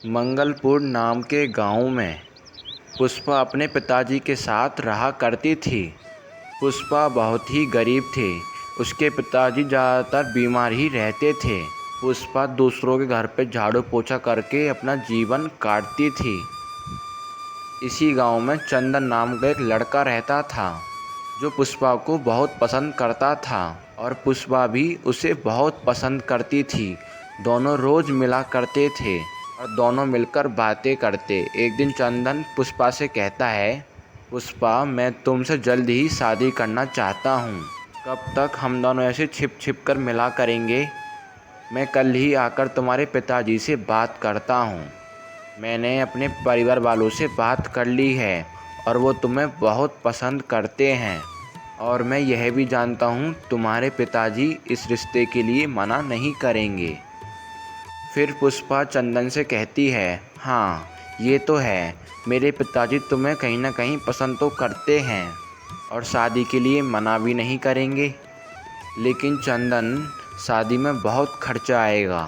मंगलपुर नाम के गांव में पुष्पा अपने पिताजी के साथ रहा करती थी। पुष्पा बहुत ही गरीब थी। उसके पिताजी ज़्यादातर बीमार ही रहते थे। पुष्पा दूसरों के घर पे झाड़ू पोछा करके अपना जीवन काटती थी। इसी गांव में चंदन नाम का एक लड़का रहता था जो पुष्पा को बहुत पसंद करता था और पुष्पा भी उसे बहुत पसंद करती थी। दोनों रोज़ मिला करते थे और दोनों मिलकर बातें करते। एक दिन चंदन पुष्पा से कहता है, पुष्पा, मैं तुमसे जल्द ही शादी करना चाहता हूँ। कब तक हम दोनों ऐसे छिप छिप कर मिला करेंगे? मैं कल ही आकर तुम्हारे पिताजी से बात करता हूँ। मैंने अपने परिवार वालों से बात कर ली है और वो तुम्हें बहुत पसंद करते हैं और मैं यह भी जानता हूँ तुम्हारे पिताजी इस रिश्ते के लिए मना नहीं करेंगे। फिर पुष्पा चंदन से कहती है, हाँ ये तो है, मेरे पिताजी तुम्हें कहीं ना कहीं पसंद तो करते हैं और शादी के लिए मना भी नहीं करेंगे। लेकिन चंदन, शादी में बहुत खर्चा आएगा।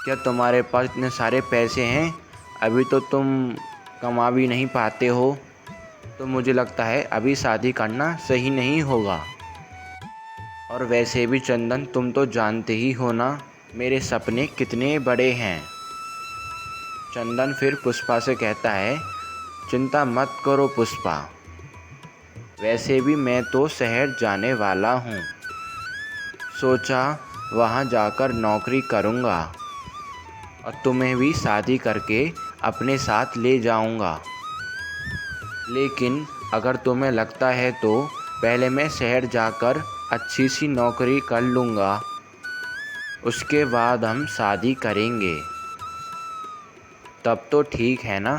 क्या तुम्हारे पास इतने सारे पैसे हैं? अभी तो तुम कमा भी नहीं पाते हो, तो मुझे लगता है अभी शादी करना सही नहीं होगा। और वैसे भी चंदन, तुम तो जानते ही हो ना मेरे सपने कितने बड़े हैं। चंदन फिर पुष्पा से कहता है, चिंता मत करो पुष्पा, वैसे भी मैं तो शहर जाने वाला हूँ। सोचा वहाँ जाकर नौकरी करूँगा और तुम्हें भी शादी करके अपने साथ ले जाऊँगा। लेकिन अगर तुम्हें लगता है तो पहले मैं शहर जाकर अच्छी सी नौकरी कर लूँगा, उसके बाद हम शादी करेंगे। तब तो ठीक है ना?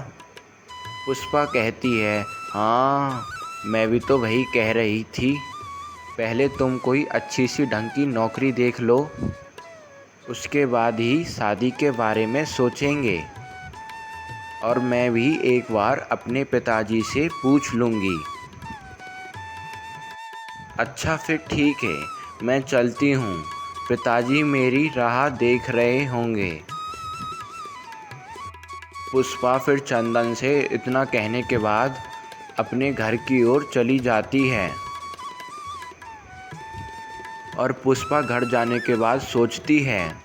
पुष्पा कहती है, हाँ मैं भी तो वही कह रही थी। पहले तुम कोई अच्छी सी ढंग की नौकरी देख लो, उसके बाद ही शादी के बारे में सोचेंगे। और मैं भी एक बार अपने पिताजी से पूछ लूँगी। अच्छा फिर ठीक है, मैं चलती हूँ, पिताजी मेरी राह देख रहे होंगे। पुष्पा फिर चंदन से इतना कहने के बाद अपने घर की ओर चली जाती है। और पुष्पा घर जाने के बाद सोचती है,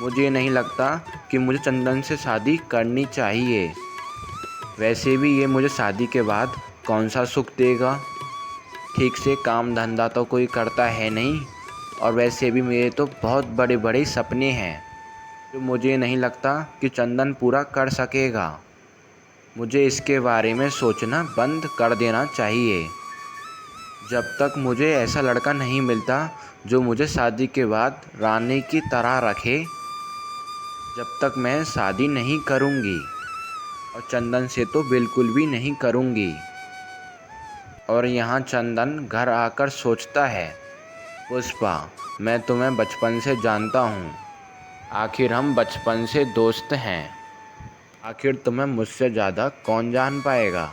मुझे नहीं लगता कि मुझे चंदन से शादी करनी चाहिए। वैसे भी ये मुझे शादी के बाद कौन सा सुख देगा? ठीक से काम धंधा तो कोई करता है नहीं और वैसे भी मेरे तो बहुत बड़े बड़े सपने हैं जो मुझे नहीं लगता कि चंदन पूरा कर सकेगा। मुझे इसके बारे में सोचना बंद कर देना चाहिए। जब तक मुझे ऐसा लड़का नहीं मिलता जो मुझे शादी के बाद रानी की तरह रखे, जब तक मैं शादी नहीं करूँगी और चंदन से तो बिल्कुल भी नहीं करूँगी। और यहाँ चंदन घर आकर सोचता है, पुष्पा, मैं तुम्हें बचपन से जानता हूँ, आखिर हम बचपन से दोस्त हैं। आखिर तुम्हें मुझसे ज़्यादा कौन जान पाएगा?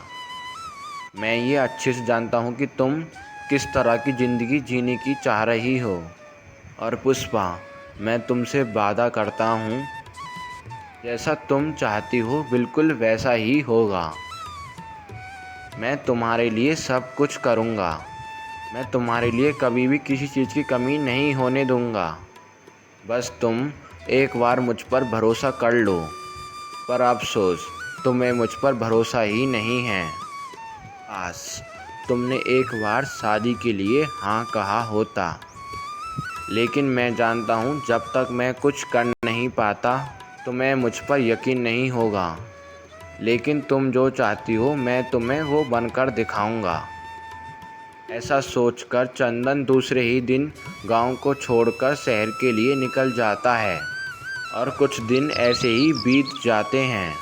मैं ये अच्छे से जानता हूँ कि तुम किस तरह की ज़िंदगी जीने की चाह रही हो। और पुष्पा, मैं तुमसे वादा करता हूँ, जैसा तुम चाहती हो बिल्कुल वैसा ही होगा। मैं तुम्हारे लिए सब कुछ करूँगा। मैं तुम्हारे लिए कभी भी किसी चीज़ की कमी नहीं होने दूँगा। बस तुम एक बार मुझ पर भरोसा कर लो। पर अफसोस, तुम्हें मुझ पर भरोसा ही नहीं है। काश तुमने एक बार शादी के लिए हाँ कहा होता। लेकिन मैं जानता हूँ जब तक मैं कुछ कर नहीं पाता तुम्हें मुझ पर यकीन नहीं होगा। लेकिन तुम जो चाहती हो मैं तुम्हें वो बनकर दिखाऊंगा। ऐसा सोचकर चंदन दूसरे ही दिन गांव को छोड़कर शहर के लिए निकल जाता है और कुछ दिन ऐसे ही बीत जाते हैं।